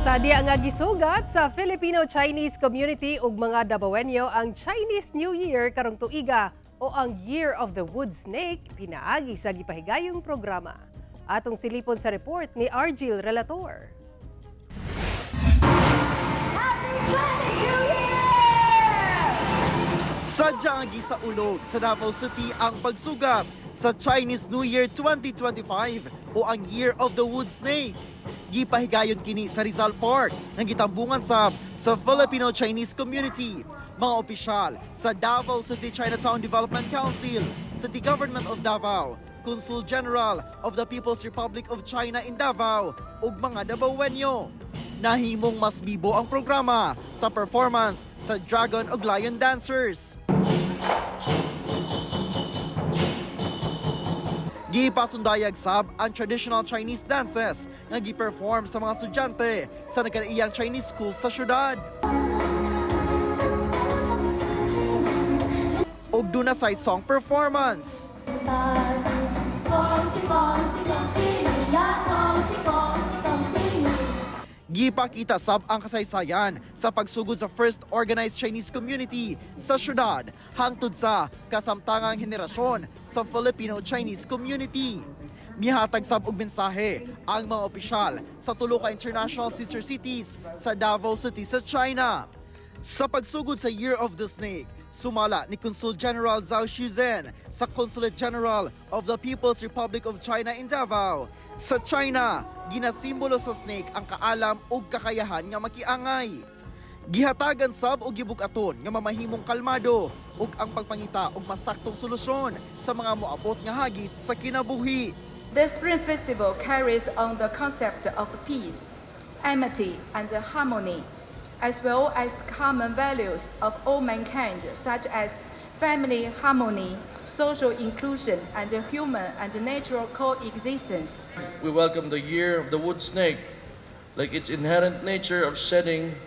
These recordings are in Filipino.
Sadya nga gisugat sa Filipino-Chinese community ug mga Davaoenyo ang Chinese New Year karong tuiga o ang Year of the Wood Snake pinaagi sa gipahigayong programa. Atong silipon sa report ni Argil Relator. Happy Chinese New Year! Sadya nga gisaulog sa Davao City ang pagsugat sa Chinese New Year 2025 o ang Year of the Wood Snake. Gipahigayon kini sa Rizal Park ng gitambungan sa Filipino-Chinese community, mga opisyal sa Davao City Chinatown Development Council, City Government of Davao, Consul General of the People's Republic of China in Davao ug mga Davaoenyo. Nahimong mas bibo ang programa sa performance sa Dragon ug Lion Dancers. Gipasundayag sab ang traditional Chinese dances nga gi-perform sa mga estudyante sa nagkanaiyang Chinese school sa syudad. Ug dunay song performance. Gipakita sab ang kasaysayan sa pagsugod sa first organized Chinese community sa syudad hangtod sa kasamtangang henerasyon sa Filipino-Chinese community. Mihatag sab og mensahe ang mga opisyal sa tulo ka international sister cities sa Davao City sa China. Sa pagsugod sa Year of the Snake, sumala ni Consul General Zhao Shuzhen sa Consulate General of the People's Republic of China in Davao. Sa China, ginasimbolo sa snake ang kaalam ug kakayahan nga makiangay. Gihatagan sab og gibug-aton nga mamahimong kalmado ug ang pagpangita og masaktong solusyon sa mga moabot nga hagit sa kinabuhi. The Spring Festival carries on the concept of peace, amity, and harmony, as well as common values of all mankind, such as family harmony, social inclusion, and human and natural coexistence. We welcome the Year of the Wood Snake. Like its inherent nature of shedding,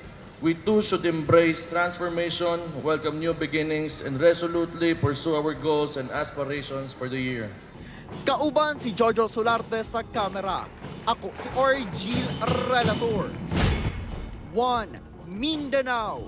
we too should embrace transformation, welcome new beginnings, and resolutely pursue our goals and aspirations for the year. Kauban si Jojo Solarte sa kamera. Ako si Argil Relator. 1 Mindanao.